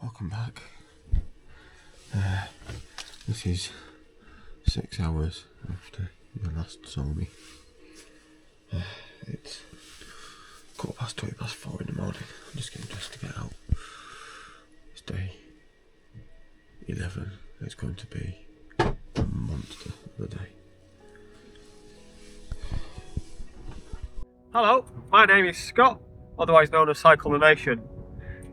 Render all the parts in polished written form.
Welcome back. This is 6 hours after you last saw me. It's 4:15 in the morning. I'm just getting dressed to get out. It's day 11. It's going to be a monster of a day. Hello, my name is Scott, otherwise known as Cycle the Nation.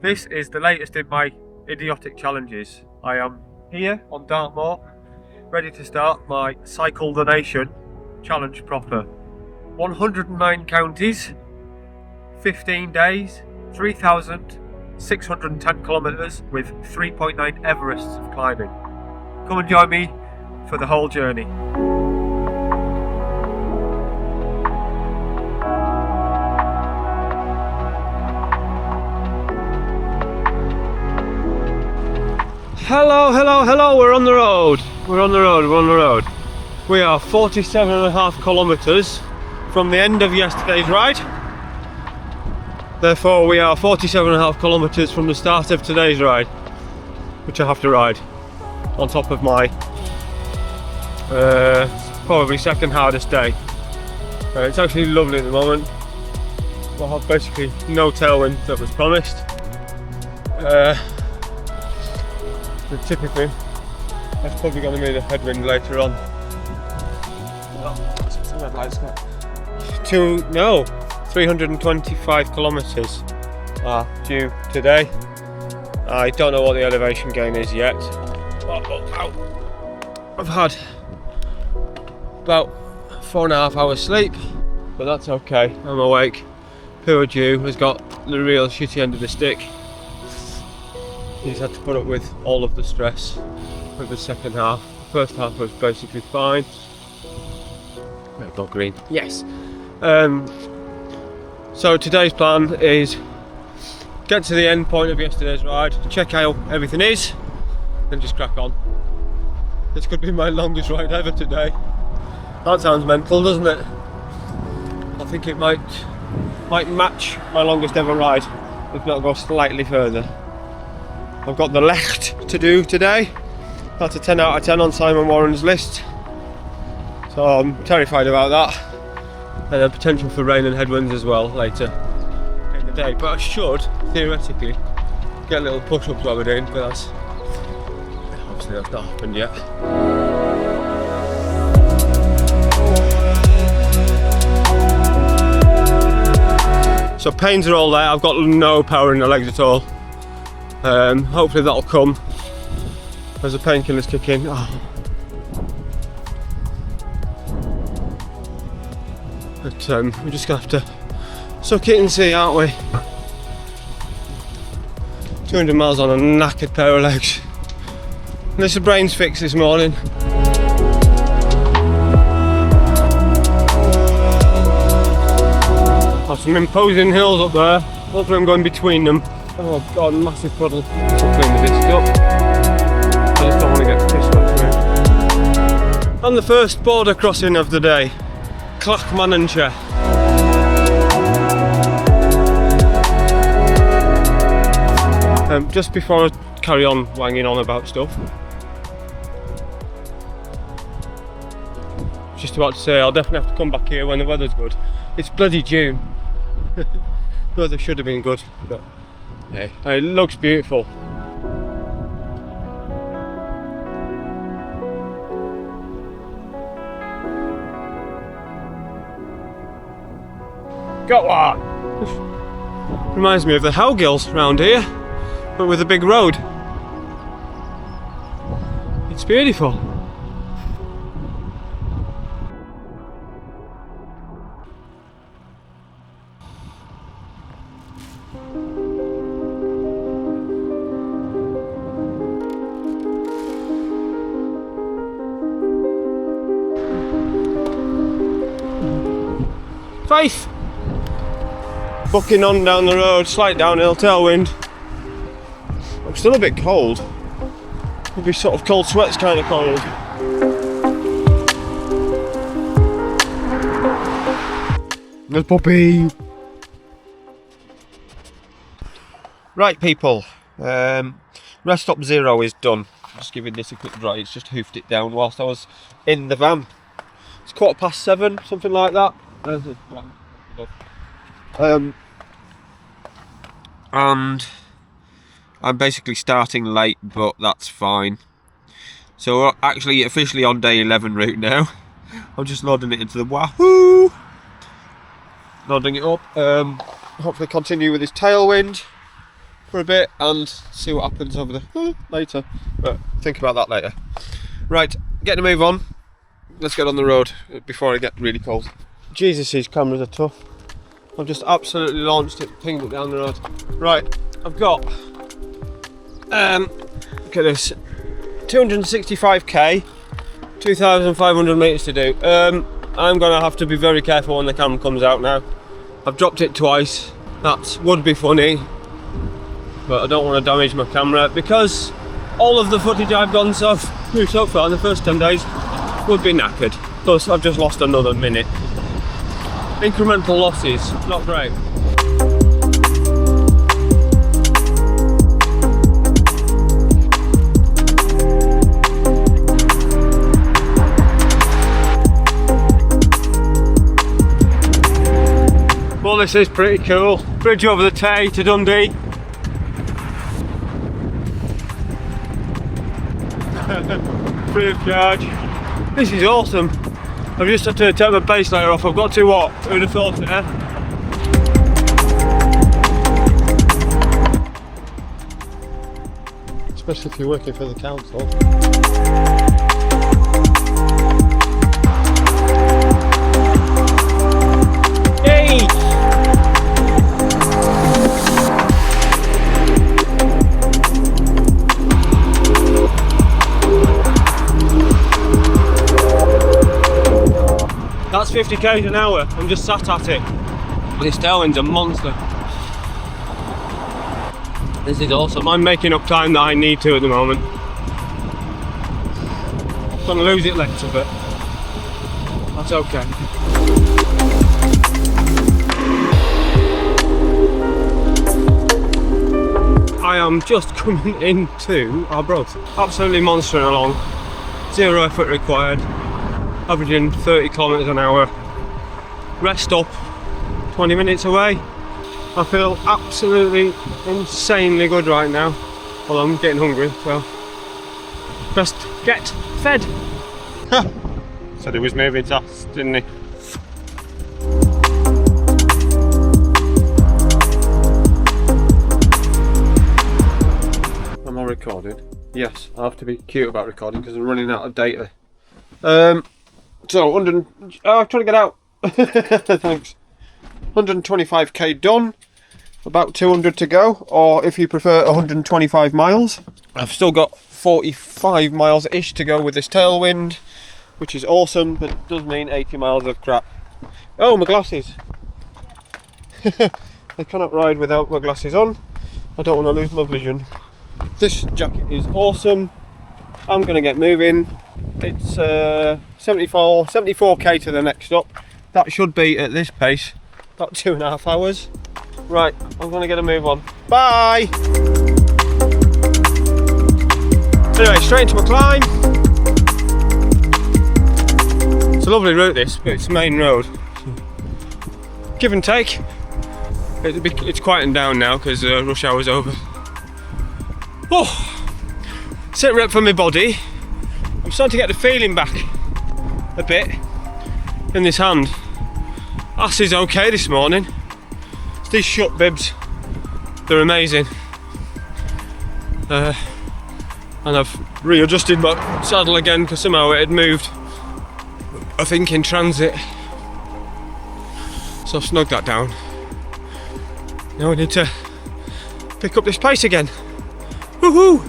This is the latest in my idiotic challenges. I am here on Dartmoor, ready to start my Cycle the Nation challenge proper. 109 counties, 15 days, 3,610 kilometres with 3.9 Everests of climbing. Come and join me for the whole journey. Hello, we're on the road. We are 47.5 kilometres from the end of yesterday's ride. Therefore, we are 47.5 kilometres from the start of today's ride, which I have to ride on top of my probably second hardest day. It's actually lovely at the moment. I have basically no tailwind that was promised. But typically, that's probably going to be the headwind later on. 325 kilometres are due today. I don't know what the elevation gain is yet. I've had about 4.5 hours sleep, but that's okay. I'm awake. Poor Jew has got the real shitty end of the stick. He's had to put up with all of the stress with the second half. The first half was basically fine. Red, not green. Yes. So today's plan is get to the end point of yesterday's ride, check how everything is, then just crack on. This could be my longest ride ever today. That sounds mental, doesn't it? I think it might match my longest ever ride, if not go slightly further. I've got the Lecht to do today. That's a 10 out of 10 on Simon Warren's list. So I'm terrified about that. And the potential for rain and headwinds as well later in the day. But I should, theoretically, get little push-ups while we're doing, but obviously that's not happened yet. So pains are all there. I've got no power in the legs at all. Hopefully that'll come as the painkillers kick in. Oh. But we're just gonna have to suck it and see, aren't we? 200 miles on a knackered pair of legs. And this is a brains fix this morning. Have some imposing hills up there. Hopefully I'm going between them. Oh god, massive puddle. I'll clean the disc up. I just don't want to get pissed off through. On the first border crossing of the day, Clackmannanshire. Just before I carry on wanging on about stuff, just about to say I'll definitely have to come back here when the weather's good. It's bloody June. The weather should have been good, but hey, it looks beautiful. Got one! Reminds me of the Howgills round here, but with a big road. It's beautiful. Faith! Bucking on down the road, slight downhill, tailwind. I'm still a bit cold. Could be sort of cold sweats kind of cold. There's Puppy! Right people, Rest stop 0 is done. Just giving this a quick dry. It's just hoofed it down whilst I was in the van. It's 7:15, something like that. And I'm basically starting late, but that's fine. So we're actually officially on day 11 route now. I'm just loading it into the Wahoo! Loading it up. Hopefully continue with this tailwind for a bit and see what happens over the later. But think about that later. Right, getting a move on. Let's get on the road before I get really cold. Jesus, these cameras are tough. I've just absolutely launched it, pinged it down the road. Right, I've got look at this, 265k, 2,500 meters to do. I'm gonna have to be very careful when the camera comes out now. I've dropped it twice. That would be funny, but I don't want to damage my camera because all of the footage I've gone so far in the first 10 days would be knackered. Plus, I've just lost another minute. Incremental losses, not great. Well, this is pretty cool. Bridge over the Tay to Dundee. Free of charge. This is awesome. I've just had to take my base layer off. I've got to what? Who'd have thought it, eh? Especially if you're working for the council. Hey! That's 50 km an hour. I'm just sat at it. This tailwind's a monster. This is awesome. I'm making up time that I need to at the moment. I'm gonna lose it later, but that's okay. I am just coming into Arbroath. Absolutely monstering along. 0 effort required. Averaging 30 kilometers an hour. Rest stop 20 minutes away. I feel absolutely insanely good right now. Well, I'm getting hungry, so best get fed. Said he was moving fast, didn't he? Am I recording? Yes, I have to be cute about recording because I'm running out of data. So, I'm trying to get out. Thanks. 125k done. About 200 to go, or if you prefer 125 miles. I've still got 45 miles-ish to go with this tailwind, which is awesome, but it does mean 80 miles of crap. Oh, my glasses. I cannot ride without my glasses on. I don't want to lose my vision. This jacket is awesome. I'm going to get moving. It's 74k to the next stop. That should be at this pace about 2.5 hours. Right, I'm going to get a move on. Bye! Anyway, straight into my climb. It's a lovely route this, but it's main road. Give and take. It's quieting down now because rush hour's over. Oh! Sit rep for my body. I'm starting to get the feeling back a bit in this hand. Ass is okay this morning. It's these shut bibs, they're amazing. And I've readjusted my saddle again because somehow it had moved, I think, in transit. So I've snugged that down. Now I need to pick up this pace again. Woohoo!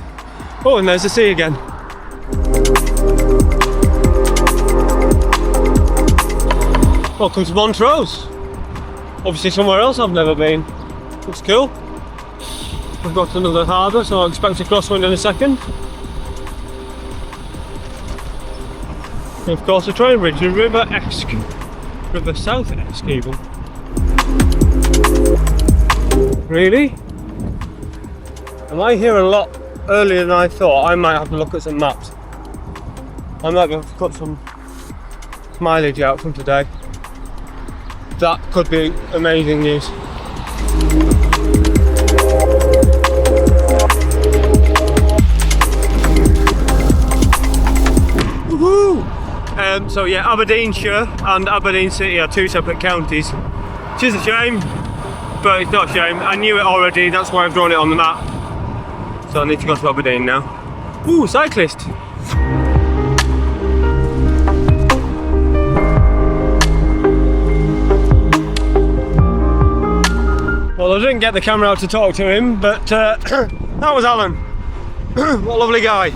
Oh, and there's the sea again. Welcome to Montrose. Obviously somewhere else I've never been. Looks cool. We've got another harbour, so I expect a crosswind in a second. And of course a train bridge, a river-esque. River South-esque even. Am I here a lot earlier than I thought? I might have to look at some maps. I might have to cut some mileage out from today. That could be amazing news. Woohoo! So yeah, Aberdeenshire and Aberdeen City are two separate counties, which is a shame, but it's not a shame. I knew it already, that's why I've drawn it on the map. So I need to go to Aberdeen now. Ooh, cyclist! Well, I didn't get the camera out to talk to him, but that was Alan. What a lovely guy.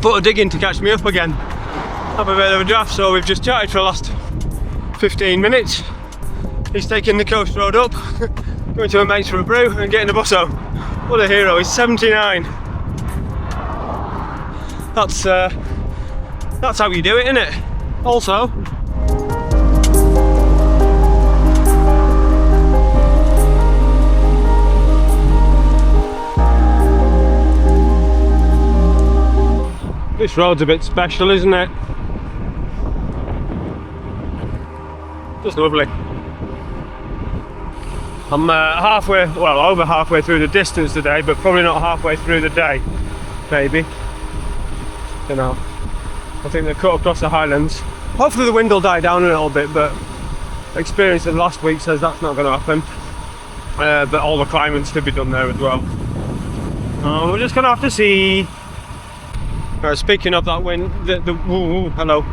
Put a dig in to catch me up again. Have a bit of a draft, so we've just chatted for the last 15 minutes. He's taking the coast road up, going to a mate's for a brew and getting a bus home. What a hero, he's 79. That's how you do it, isn't it? Also, this road's a bit special, isn't it? Just lovely. I'm halfway, well, over halfway through the distance today, but probably not halfway through the day. Maybe. Don't know. I think they're cut across the highlands. Hopefully the wind will die down a little bit, but experience of last week says that's not going to happen. But all the climbing's to be done there as well. We're just going to have to see. Speaking of that wind, hello.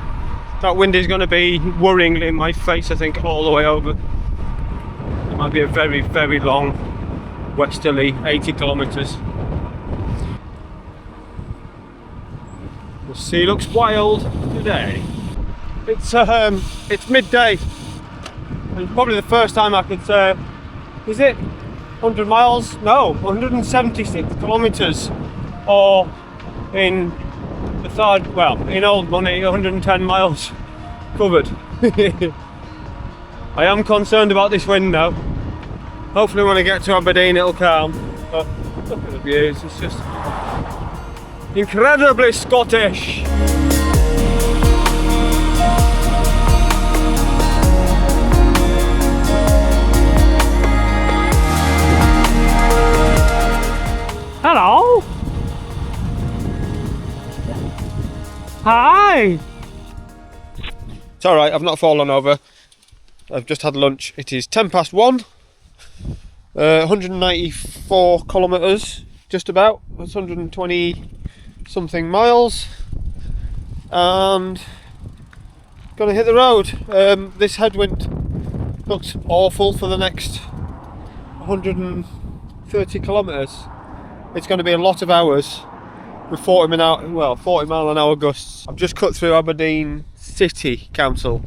That wind is going to be worryingly in my face, I think, all the way over. It might be a very, very long westerly, 80 kilometres. The sea looks wild today. It's midday. It's probably the first time I could say, is it 100 miles? No, 176 kilometres. Or in the third, well, in old money, 110 miles covered. I am concerned about this wind now. Hopefully when I get to Aberdeen it'll calm. But look at the views, it's just incredibly Scottish. Hello. Hi! It's alright, I've not fallen over. I've just had lunch. It is 1:10. 194 kilometres, just about. That's 120 something miles. And gonna hit the road. This headwind looks awful for the next 130 kilometres. It's going to be a lot of hours. With 40 mile an hour gusts. I've just cut through Aberdeen City Council.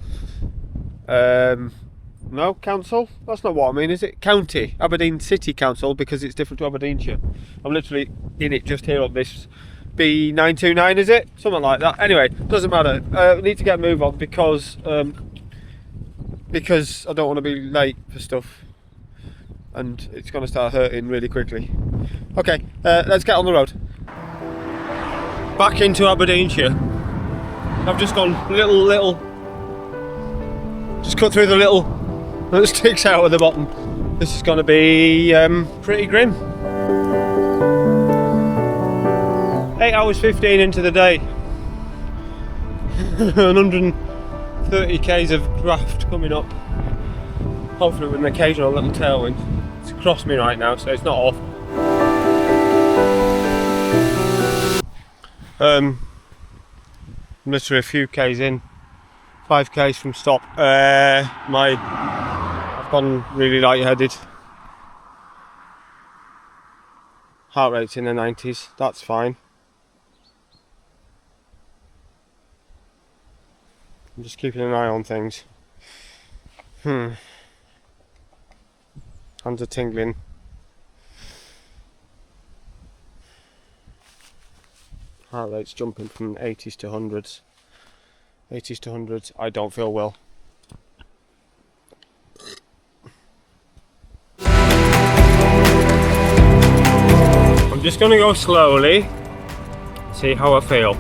No, council? That's not what I mean, is it? County. Aberdeen City Council, because it's different to Aberdeenshire. I'm literally in it just here on this B929, is it? Something like that. Anyway, doesn't matter. I need to get a move on because I don't want to be late for stuff. And it's going to start hurting really quickly. Okay, let's get on the road. Back into Aberdeenshire. I've just gone just cut through the little that sticks out at the bottom. This is going to be pretty grim. 8 hours 15 into the day. 130 k's of draft coming up. Hopefully with an occasional little tailwind. It's across me right now, so it's not off. Literally a few k's in, 5 k's from stop. I've gone really lightheaded. Heart rate's in the 90s, that's fine. I'm just keeping an eye on things. Hands are tingling. Heart rate's jumping from 80s to 100s. 80s to 100s, I don't feel well. just going to go slowly, see how I feel.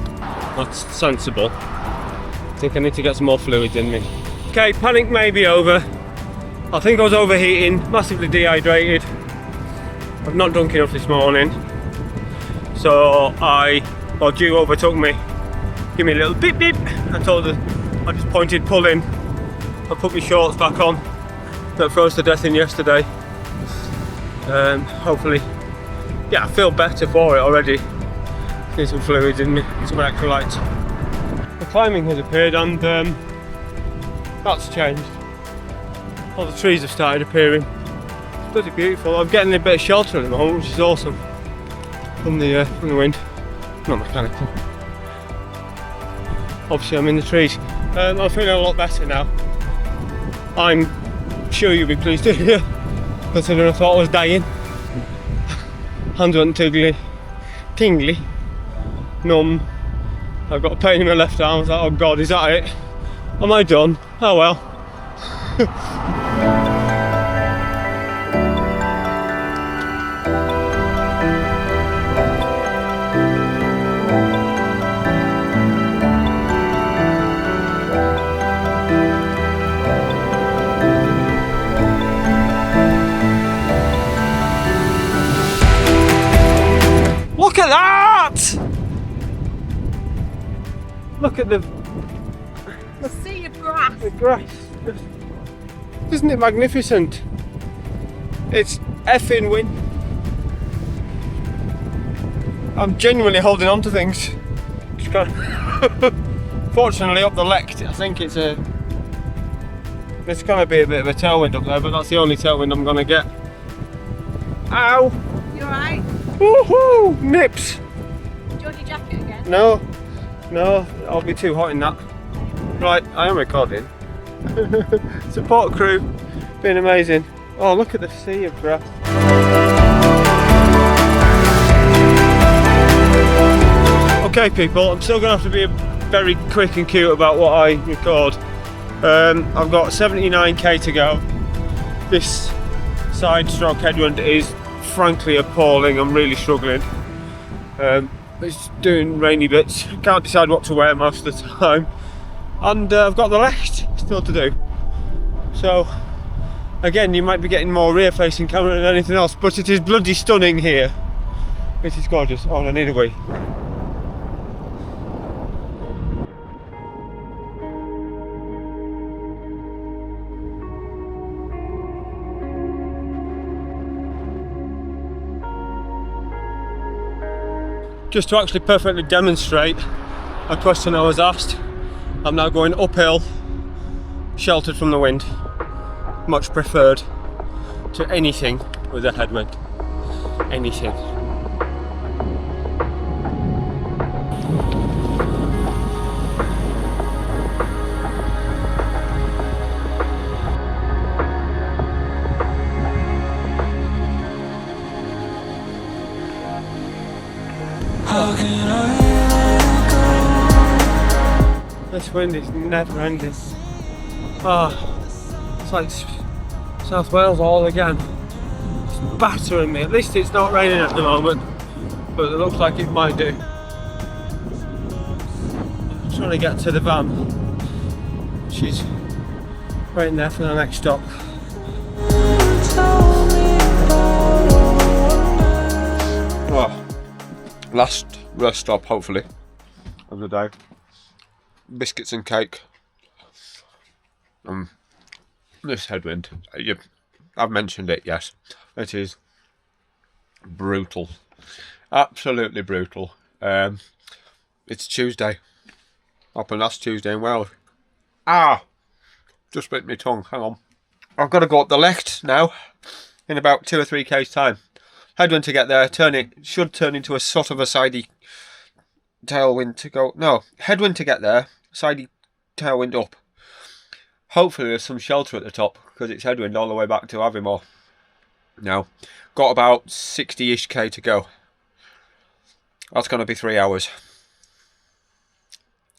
That's sensible. I think I need to get some more fluids in me. Okay, panic may be over. I think I was overheating, massively dehydrated. I've not drunk enough this morning. So Dew overtook me. Give me a little beep beep. I told her, I just pointed pull in. I put my shorts back on that froze to death in yesterday. Hopefully, yeah, I feel better for it already. Need some fluids in me, some electrolytes. The climbing has appeared and that's changed. All the trees have started appearing. It's bloody beautiful. I'm getting a bit of shelter at the moment, which is awesome. From the wind. Not mechanical. Obviously I'm in the trees. I'm feeling a lot better now. I'm sure you'll be pleased to hear, considering I thought I was dying. Hands went tingly, numb. I've got a pain in my left arm. I was like, oh god, is that it? Am I done? Oh well. Look at that! Look at the sea of grass. The grass. Isn't it magnificent? It's effing wind. I'm genuinely holding on to things. Just kind of fortunately up the lekt, I think it's going to be a bit of a tailwind up there, but that's the only tailwind I'm going to get. Ow! You alright? Woohoo! Nips! Do you want your jacket again? No, I'll be too hot in that. Right, I am recording. Support crew, been amazing. Oh, look at the sea of grass. Okay people, I'm still going to have to be very quick and cute about what I record. I've got 79k to go. This side stroke headwind is frankly appalling. I'm really struggling. It's doing rainy bits. Can't decide what to wear most of the time. And I've got the lekt still to do. So again, you might be getting more rear facing camera than anything else, but it is bloody stunning here. It is gorgeous. Oh, I need a wee. Just to actually perfectly demonstrate a question I was asked, I'm now going uphill, sheltered from the wind. Much preferred to anything with a headwind. Anything. This wind is never ending. It's like South Wales all again. It's battering me. At least it's not raining at the moment, but it looks like it might do. I'm trying to get to the van. She's waiting there for the next stop. Well, last rest stop hopefully of the day. Biscuits and cake. This headwind, I've mentioned it, yes. It is brutal. Absolutely brutal. It's Tuesday. Happened last Tuesday in Wales. Just bit my tongue, hang on. I've got to go up the lekt now in about 2 or 3 k's time. Headwind to get there, should turn into a sort of a sidey tailwind to go. No, headwind to get there, sidey tailwind up. Hopefully there's some shelter at the top because it's headwind all the way back to Aviemore. Now, got about 60-ish k to go. That's going to be 3 hours.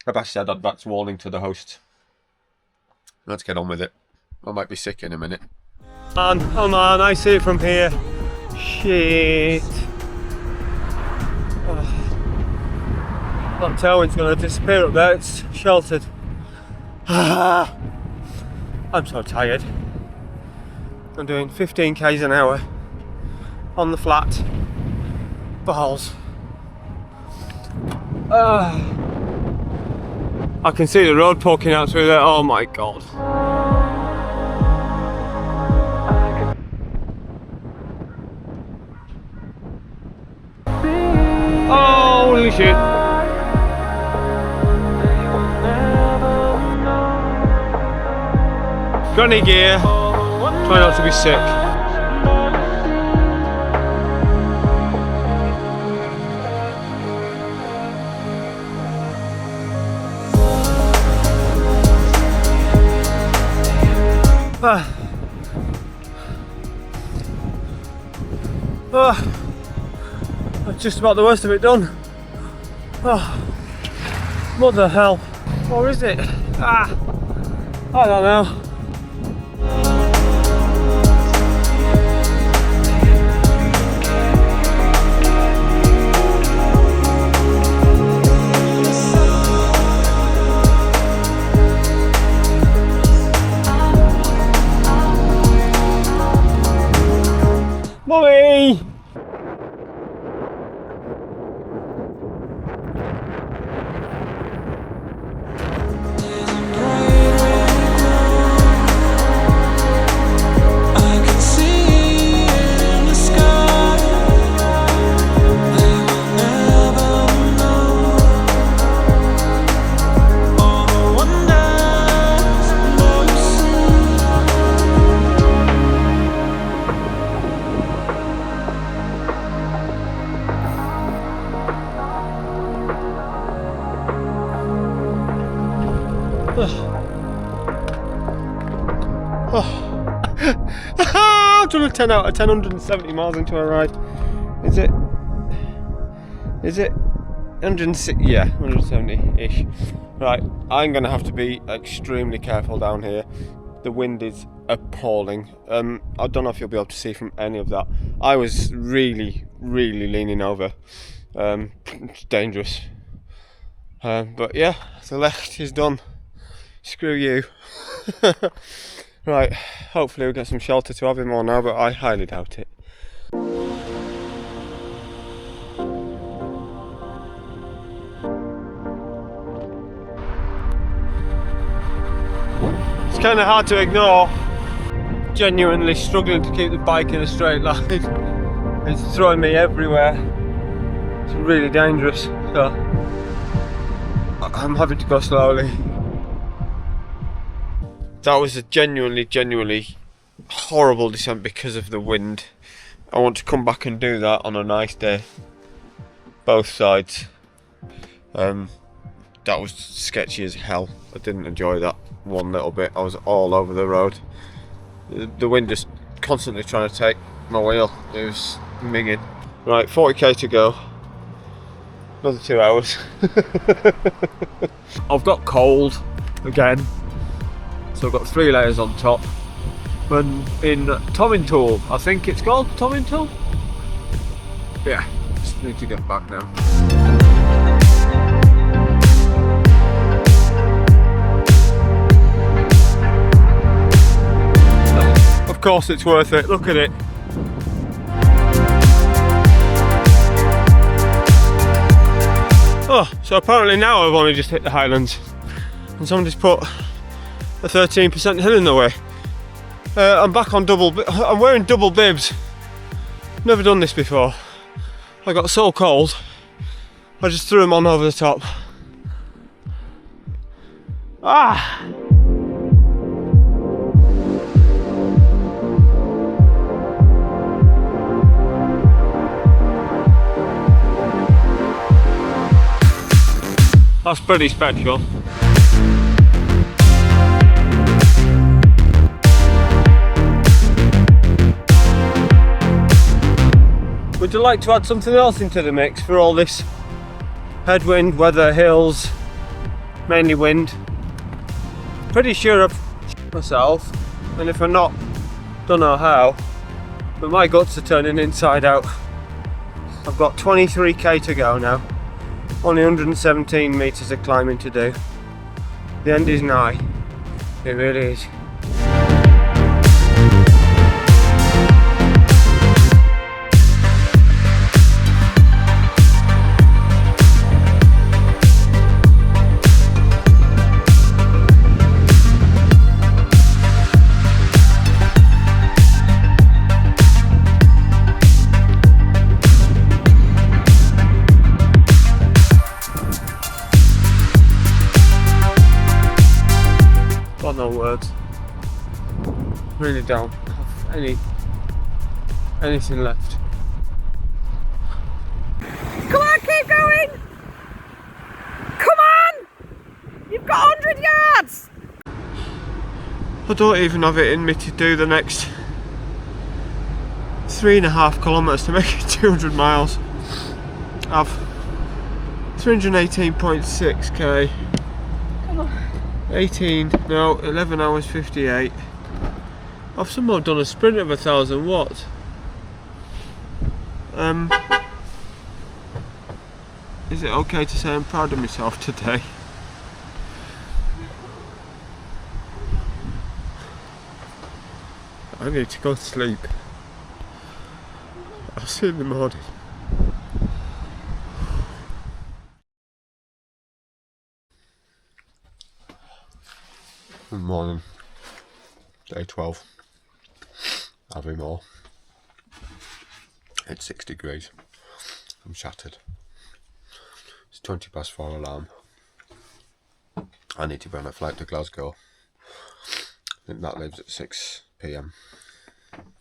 I've actually said that's warning to the host. Let's get on with it. I might be sick in a minute. Oh man, I see it from here. Shit. That tailwind's going to disappear up there, it's sheltered. I'm so tired. I'm doing 15 k's an hour on the flat. Balls. I can see the road poking out through there, oh my god. Holy shit. Granny gear, try not to be sick. That's just about the worst of it done. Mother hell. Or is it? I don't know. Mommy! I've done a 10 out of 10, 170 miles into a ride. Is it? 106? Yeah, 170-ish. Right, I'm going to have to be extremely careful down here. The wind is appalling. I don't know if you'll be able to see from any of that. I was really leaning over. It's dangerous. But yeah, the left is done. Screw you. Right, hopefully we'll get some shelter to have him on now, but I highly doubt it. It's kind of hard to ignore. Genuinely struggling to keep the bike in a straight line. It's throwing me everywhere. It's really dangerous, so I'm having to go slowly. That was a genuinely horrible descent because of the wind. I want to come back and do that on a nice day. Both sides. That was sketchy as hell. I didn't enjoy that one little bit. I was all over the road. The wind just constantly trying to take my wheel. It was minging. Right, 40k to go. Another 2 hours. I've got cold again. So I've got 3 layers on top. And in Tomintoul, I think it's called Tomintoul? Yeah, just need to get back now. Of course it's worth it, look at it. Oh, so apparently now I've only just hit the Highlands. And somebody's put a 13% hill in the way. I'm back on I'm wearing double bibs. Never done this before. I got so cold, I just threw them on over the top. That's pretty special. Would you like to add something else into the mix for all this headwind, weather, hills, mainly wind? Pretty sure of myself, and if I'm not, don't know how, but my guts are turning inside out. I've got 23k to go now. Only 117 metres of climbing to do. The end is nigh. It really is. Got no words. Really don't have anything left. Come on, keep going! Come on! You've got 100 yards! I don't even have it in me to do the next 3.5 kilometres to make it 200 miles. I've 318.6k. Come on. 11 hours 58. I've somehow done a sprint of 1,000 watts. Is it okay to say I'm proud of myself today? I need to go to sleep. I'll see you in the morning. Good morning. Day 12. Having more. It's 6 degrees. I'm shattered. It's 20 past 4 alarm. I need to be on a flight to Glasgow. I think that leaves at 6 PM.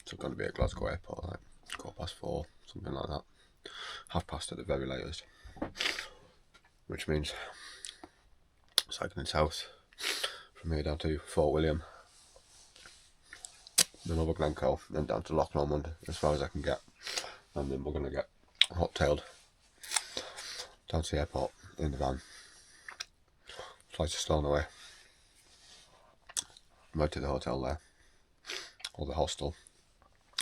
So I'm going to be at Glasgow airport like 4:15, something like that. 1/2 at the very latest. Which means cycling south from here down to Fort William, then over Glencoe, then down to Loch Lomond as far as I can get, and then we're going to get hot-tailed down to the airport in the van. Flights are still on the way. Right to the hotel there, or the hostel.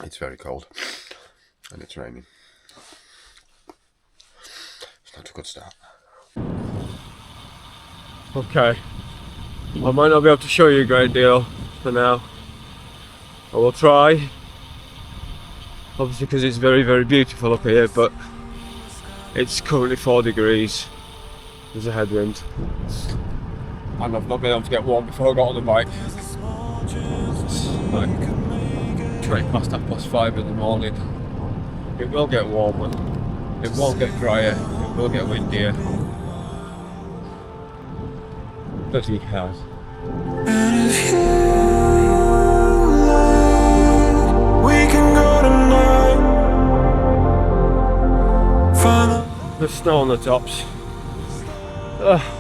It's very cold and it's raining. It's not a good start. Okay. I might not be able to show you a great deal for now. I will try. Obviously because it's very, very beautiful up here, but it's currently 4 degrees. There's a headwind. And I've not been able to get warm before I got on the bike. It's like 20 past 5:30 in the morning. It will get warmer. It won't get drier. It will get windier. Bloody hell. And if you like, we can go tonight. There's snow on the tops.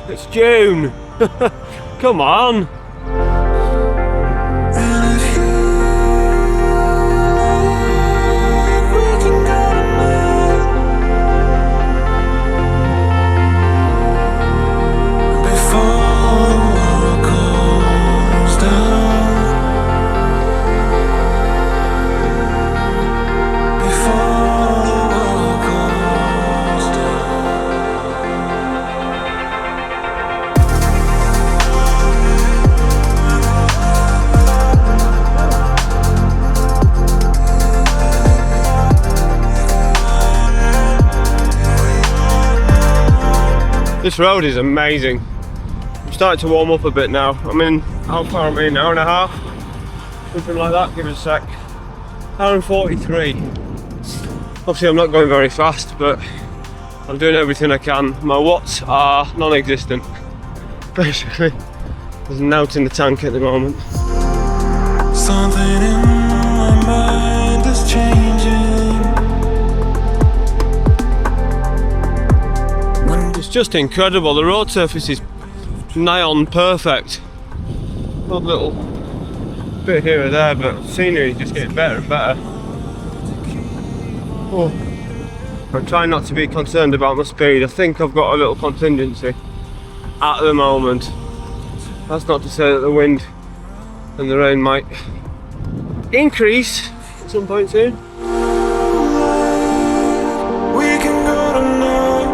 It's June. Come on. And if you like, we can go tonight. Before the world goes down. Before the world goes down. This road is amazing. I'm starting to warm up a bit now. I'm in, how far am I in? Hour and a half? Something like that, give it a sec. Hour and 43. Obviously I'm not going very fast, but I'm doing everything I can. My watts are non-existent. Basically, there's an out in the tank at the moment. Something in my mind is changing. It's just incredible. The road surface is nigh on perfect. Odd little bit here or there, but scenery is just getting better and better. Oh. I'm trying not to be concerned about my speed. I think I've got a little contingency at the moment. That's not to say that the wind and the rain might increase at some point soon. We can go tonight.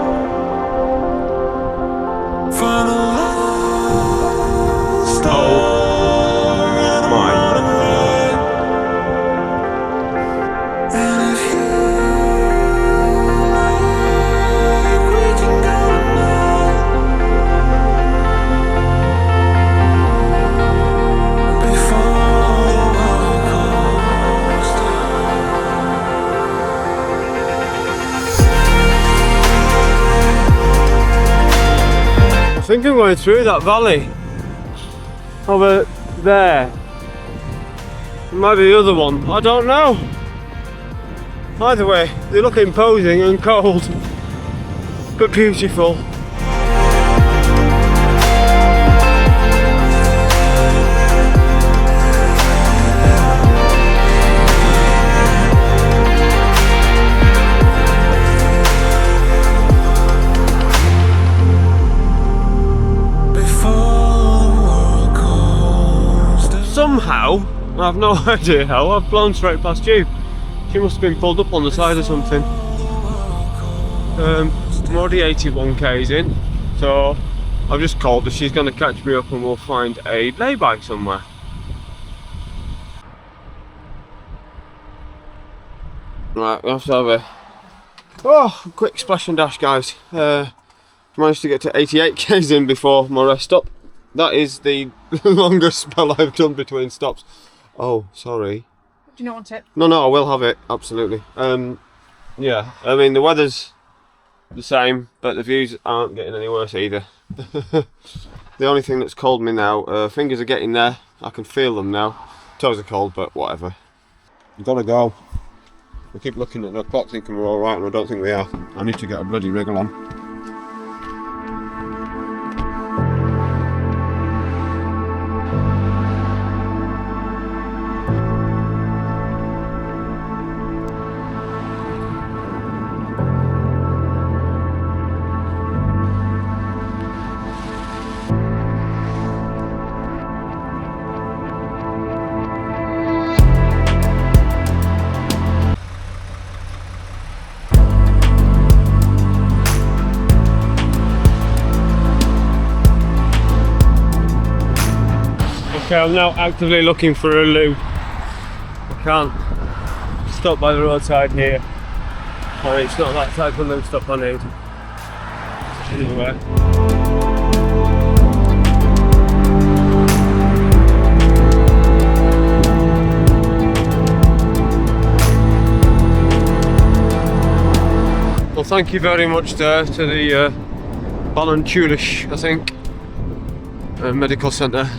think I'm going through that valley. Over there. It might be the other one, I don't know. Either way, they look imposing and cold, but beautiful. Somehow, I have no idea how, I've blown straight past you. She must have been pulled up on the side or something. I'm already 81 k's in, so I've just called her. She's going to catch me up and we'll find a lay-by somewhere. Right, we have to have a quick splash and dash, guys. Managed to get to 88 k's in before my rest stop. That is the longest spell I've done between stops. Oh, sorry. Do you not want it? No, I will have it, absolutely. Yeah, I mean, the weather's the same, but the views aren't getting any worse either. The only thing that's cold me now, fingers are getting there. I can feel them now. Toes are cold, but whatever. We've got to go. We keep looking at the clock thinking we're alright, and I don't think we are. I need to get a bloody wriggle on. Okay, I'm now actively looking for a loo. I can't stop by the roadside here. And it's not that type of loo stop I need. Anyway. Well, thank you very much there to the Ballantulish, I think, medical centre.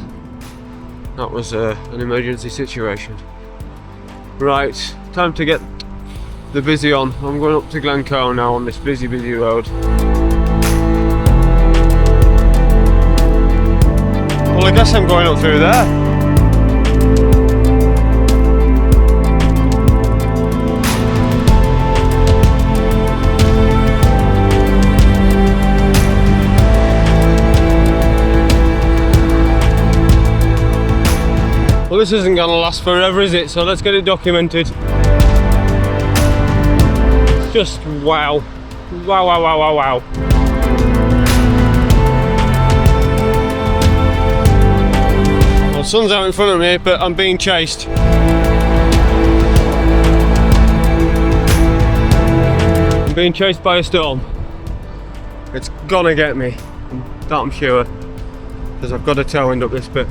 That was an emergency situation. Right, time to get the busy on. I'm going up to Glencoe now on this busy road. Well, I guess I'm going up through there. Well, this isn't going to last forever, is it? So let's get it documented. Just wow. Wow, wow, wow, wow, wow. Well, the sun's out in front of me, but I'm being chased. I'm being chased by a storm. It's gonna get me, that I'm sure, because I've got a tailwind up this bit.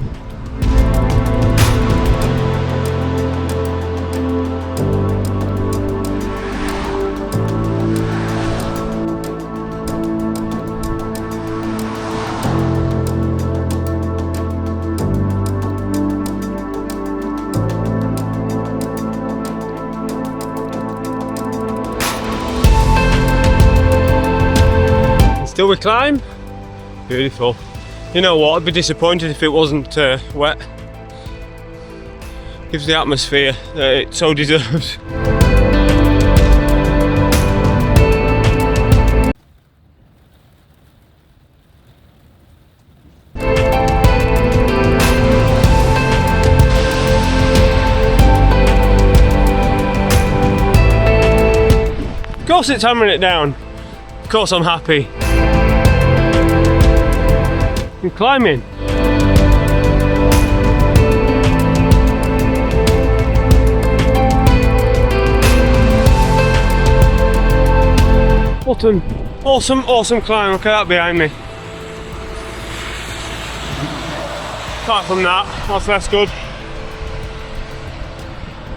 Still we climb? Beautiful. You know what, I'd be disappointed if it wasn't wet. Gives the atmosphere that it so deserves. Of course it's hammering it down. Of course I'm happy. I'm climbing. What an awesome climb. Look at that behind me. Apart from that, that's less good.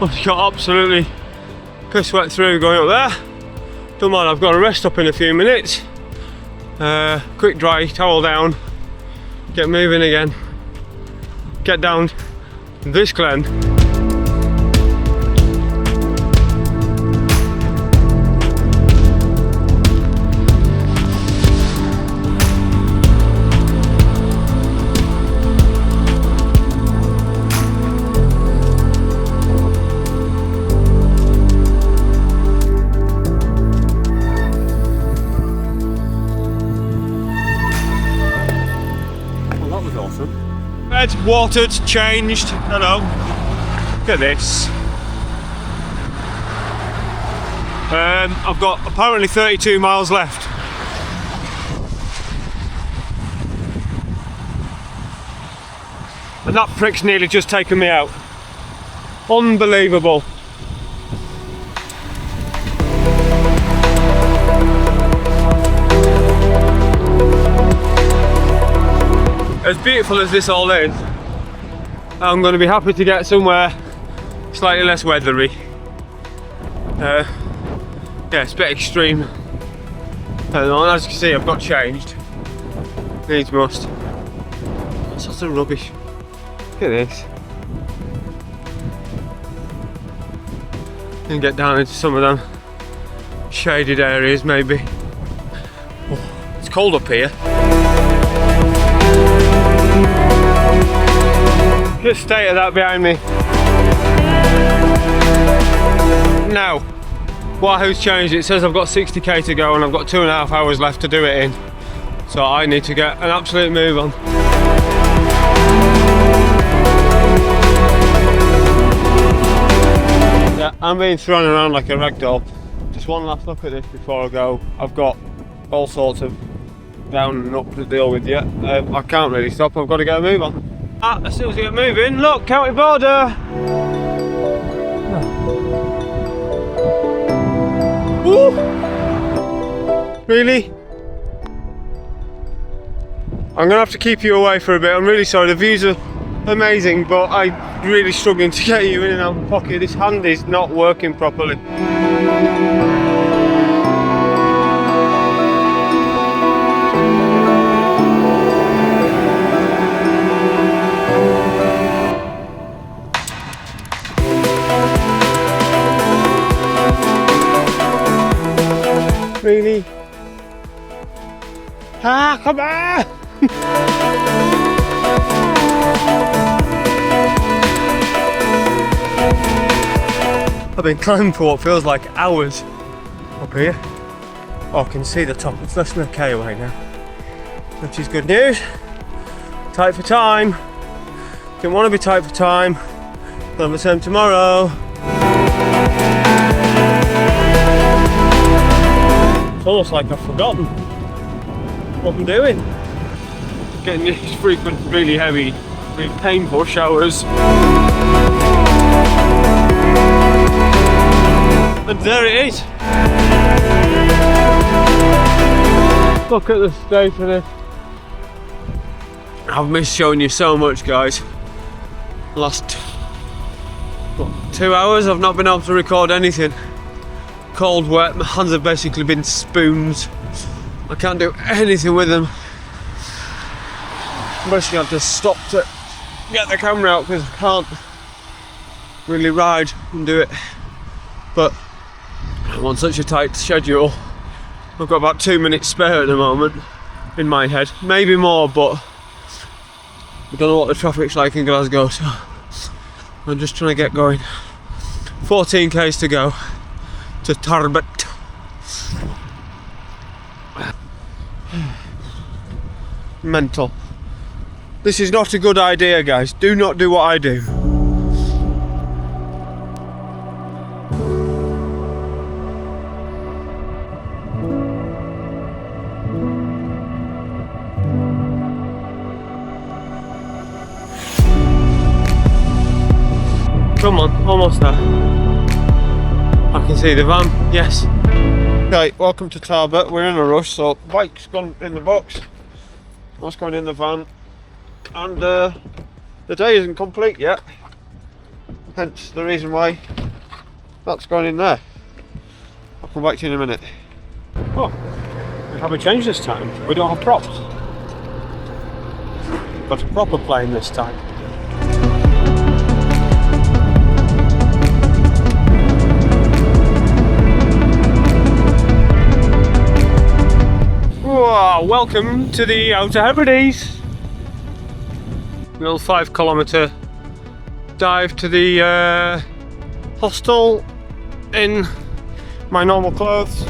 I've got absolutely piss wet through going up there. Don't mind, I've got to rest up in a few minutes. Quick dry towel down get moving again, get down this glen. Bed watered, changed. Hello. Look at this. I've got apparently 32 miles left. And that prick's nearly just taken me out. Unbelievable. As beautiful as this all is, I'm going to be happy to get somewhere slightly less weathery. Yeah, it's a bit extreme. And as you can see, I've got changed. Needs must. What sort of rubbish? Look at this. And get down into some of them shaded areas, maybe. Oh, it's cold up here. Just state of that behind me. Now, Wahoo's changed. It says I've got 60k to go and I've got 2.5 hours left to do it in. So I need to get an absolute move on. Yeah, I'm being thrown around like a rag doll. Just one last look at this before I go. I've got all sorts of down and up to deal with yet. I can't really stop. I've got to get a move on. As soon as we get moving, look, county border. Woo! Really? I'm gonna have to keep you away for a bit. I'm really sorry. The views are amazing, but I'm really struggling to get you in and out of the pocket. This hand is not working properly. Really? Ah, come on! I've been climbing for what feels like hours up here. Oh, I can see the top. It's less than a K away now, which is good news. Tight for time. Didn't want to be tight for time. Got the same tomorrow. It's almost like I've forgotten what I'm doing. Getting these frequent, really heavy, really painful showers. And there it is. Look at the state of it. I've missed showing you so much, guys. Last, what, 2 hours I've not been able to record anything. Cold, wet, my hands have basically been spoons. I can't do anything with them. I'm basically have to stop to get the camera out because I can't really ride and do it. But I'm on such a tight schedule. I've got about 2 minutes spare at the moment in my head. Maybe more, but I don't know what the traffic's like in Glasgow, so I'm just trying to get going. 14 k's to go to Tarbet. Mental. This is not a good idea, guys. Do not do what I do. Come on, almost there. I can see the van, yes. Right, welcome to Tarbet. We're in a rush, so bike's gone in the box. That's going in the van. And the day isn't complete yet. Hence the reason why that's going in there. I'll come back to you in a minute. Oh, we haven't changed this time. We don't have props. Got a proper plane this time. Whoa, welcome to the Outer Hebrides. Little 5 kilometre dive to the hostel in my normal clothes.